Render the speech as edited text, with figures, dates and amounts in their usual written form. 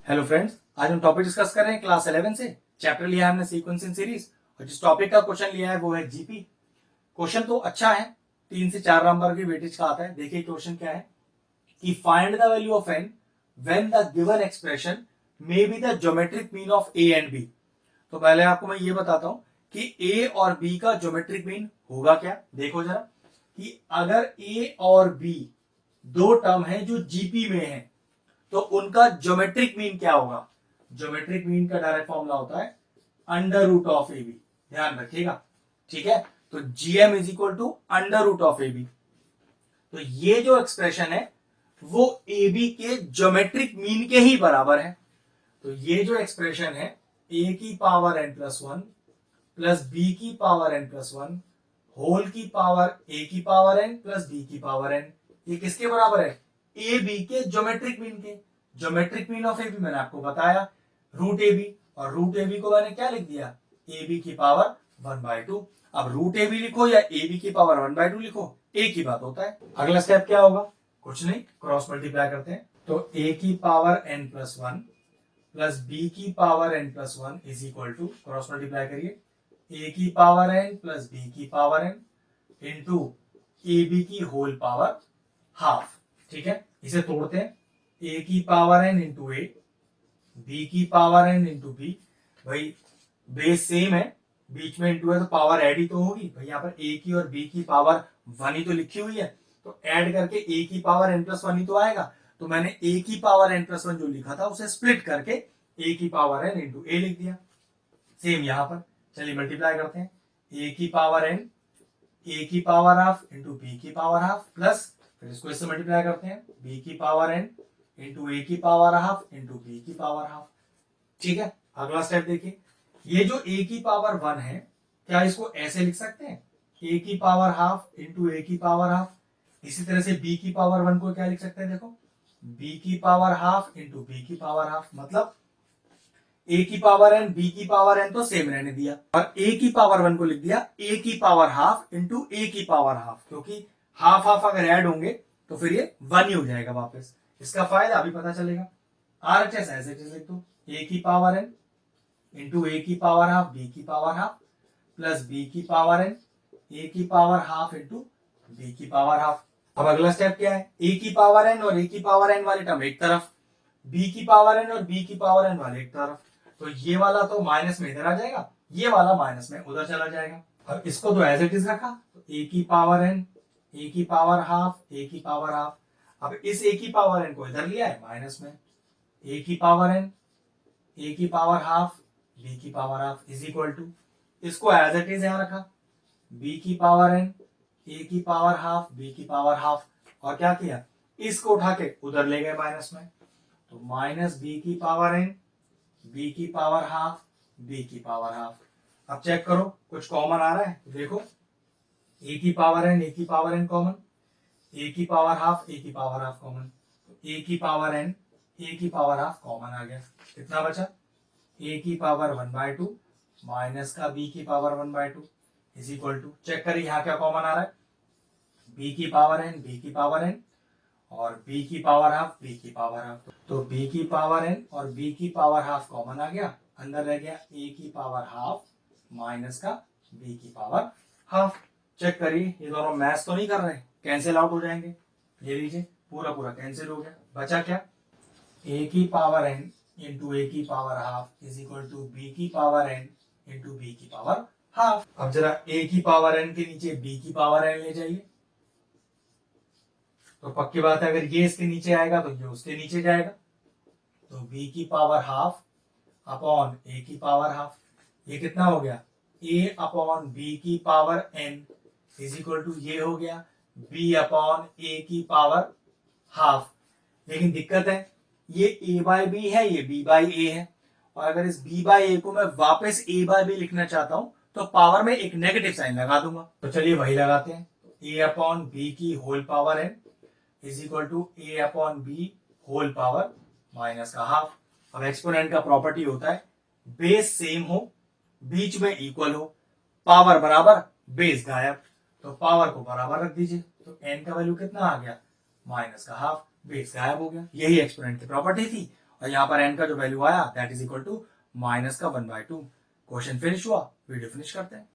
Hello friends, आज हम topic discuss कर रहे हैं क्लास 11 से। चैप्टर लिया है हमने सीक्वेंसिंग सीरीज और जिस टॉपिक का क्वेश्चन लिया है वो है जीपी। क्वेश्चन तो अच्छा है, 3 से 4 नंबर की वेटेज का आता है। देखिए क्वेश्चन क्या है कि find the value of n when the given expression may be the geometric mean of a and b. तो पहले आपको मैं ये बताता हूं कि ए और बी का ज्योमेट्रिक मीन होगा क्या। देखो जरा कि अगर ए और बी दो टर्म है जो जीपी में है तो उनका ज्योमेट्रिक मीन क्या होगा। ज्योमेट्रिक मीन का डायरेक्ट फॉर्मूला होता है under root of A b. ध्यान रखिएगा, ठीक है। तो GM is equal to under root of A b. तो ये जो एक्सप्रेशन है वो ए बी के ज्योमेट्रिक मीन के ही बराबर है। तो ये जो एक्सप्रेशन है ए की power N plus one plus B की power N plus one whole की पावर ए की पावर एन प्लस बी की पावर एन, ये किसके बराबर है? ए बी के ज्योमेट्रिक मीन के। Geometric mean of A B मैंने आपको बताया रूट ए बी, और रूट ए बी को मैंने क्या लिख दिया? ए बी की पावर 1/2। अब रूट ए बी लिखो या ए बी की पावर 1/2 लिखो, एक ही बात होता है। अगला स्टेप क्या होगा? कुछ नहीं, क्रॉस मल्टीप्लाई करते हैं। तो ए की power N plus one plus B की power N plus one is equal to, cross multiply करिए, ए की पावर एन प्लस बी की पावर एन इंटू ए बी की होल पावर हाफ। ठीक है, इसे तोड़ते हैं। ए की पावर एन इंटू ए, बी की पावर एन इंटू बी। भाई बेस सेम है, बीच में इंटू है तो पावर ऐड ही तो होगी। भाई यहाँ पर ए की और बी की पावर 1 ही तो लिखी हुई है, तो ऐड करके ए की पावर एन प्लस 1 ही तो आएगा। तो मैंने ए की पावर एन प्लस 1 जो लिखा था उसे स्प्लिट करके ए की पावर एन इंटू ए लिख दिया। सेम यहां पर, चलिए मल्टीप्लाई करते हैं। ए की पावर एन, ए की पावर हाफ इंटू बी की पावर हाफ प्लस, फिर इसको इससे मल्टीप्लाई करते हैं, बी की पावर एन इंटू ए की पावर हाफ इंटू बी की पावर हाफ। ठीक है, अगला स्टेप देखिए। ये जो ए की पावर 1 है, क्या इसको ऐसे लिख सकते हैं? ए की पावर हाफ इंटू ए की पावर हाफ। इसी तरह से बी की पावर 1 को क्या लिख सकते हैं? देखो, बी की पावर हाफ इंटू बी की पावर हाफ, मतलब ए की पावर एन बी की पावर एन तो सेम रहने दिया, और ए की पावर 1 को लिख दिया ए की पावर हाफ इंटू ए की पावर हाफ, क्योंकि हाफ हाफ अगर ऐड होंगे तो फिर ये 1 ही हो जाएगा वापस। इसका फायदा अभी पता चलेगा। आरएचएस ऐसे लिख दो, ए की पावर एन इंटू ए की पावर हाफ बी की पावर हाफ प्लस बी की पावर एन ए की पावर हाफ इंटू बी की पावर हाफ। अब अगला स्टेप क्या है? ए की पावर एन और ए की पावर एन वाले टर्म एक तरफ, बी की पावर एन और बी की पावर एन वाले एक तरफ। तो ये वाला तो माइनस में इधर आ जाएगा, ये वाला माइनस में उधर चला जाएगा। अब इसको तो एज इट इज रखा, तो ए की पावर एन ए की पावर हाफ ए की पावर हाफ। अब इस ए की पावर एन को इधर लिया है माइनस में, ए की पावर एन ए की पावर हाफ बी की power half is equal to, इसको एज इट इज यहां रखा, बी की पावर एन ए की पावर हाफ बी की पावर हाफ, और क्या किया? इसको उठा के उधर ले गए माइनस में, तो माइनस बी की पावर एन बी की पावर हाफ बी की पावर हाफ। अब चेक करो कुछ कॉमन आ रहा है? देखो, ए की पावर एन ए की पावर एन कॉमन, ए की पावर हाफ ए की पावर हाफ कॉमन, तो ए की पावर एन ए की पावर हाफ कॉमन आ गया। कितना बचा? ए की पावर 1/2 माइनस का बी की power 1/2 is equal to, check करिए यहाँ क्या कॉमन आ रहा है? बी की पावर एन बी की पावर एन और बी की पावर हाफ बी की पावर हाफ। तो बी की पावर एन और बी की पावर हाफ कॉमन आ गया, अंदर रह गया ए की पावर हाफ माइनस का बी की पावर हाफ। चेक करिए ये दोनों मैच तो नहीं कर रहे, कैंसिल आउट हो जाएंगे। ये लीजिए पूरा पूरा कैंसिल हो गया, बचा क्या? ए की पावर एन इंटू ए की power half is equal to b की पावर एन इंटू बी की पावर हाफ। अब जरा ए की पावर एन के नीचे बी की पावर एन ले जाइए, तो पक्की बात है अगर ये इसके नीचे आएगा तो ये उसके नीचे जाएगा। तो b की पावर हाफ अपॉन a की पावर हाफ, ये कितना हो गया? a अपॉन बी की power n is equal to ये हो गया b अपॉन a की पावर हाफ। लेकिन दिक्कत है, ये a बाय b है, ये b बाय a है, और अगर इस b बाय a को मैं वापस a बाय b लिखना चाहता हूं तो पावर में एक नेगेटिव साइन लगा दूंगा। तो चलिए वही लगाते हैं, a अपॉन b की whole power n is equal to a upon b whole power minus का हाफ। अब एक्सपोनेंट का प्रॉपर्टी होता है बेस सेम हो, बीच में इक्वल हो, पावर बराबर बेस गायब, तो पावर को बराबर रख दीजिए। तो एन का वैल्यू कितना आ गया? माइनस का हाफ, बेस गायब हो गया। यही एक्सपोनेंट की प्रॉपर्टी थी और यहाँ पर n का जो वैल्यू आया that is equal to minus का 1/2। क्वेश्चन फिनिश हुआ, वीडियो फिनिश करते हैं।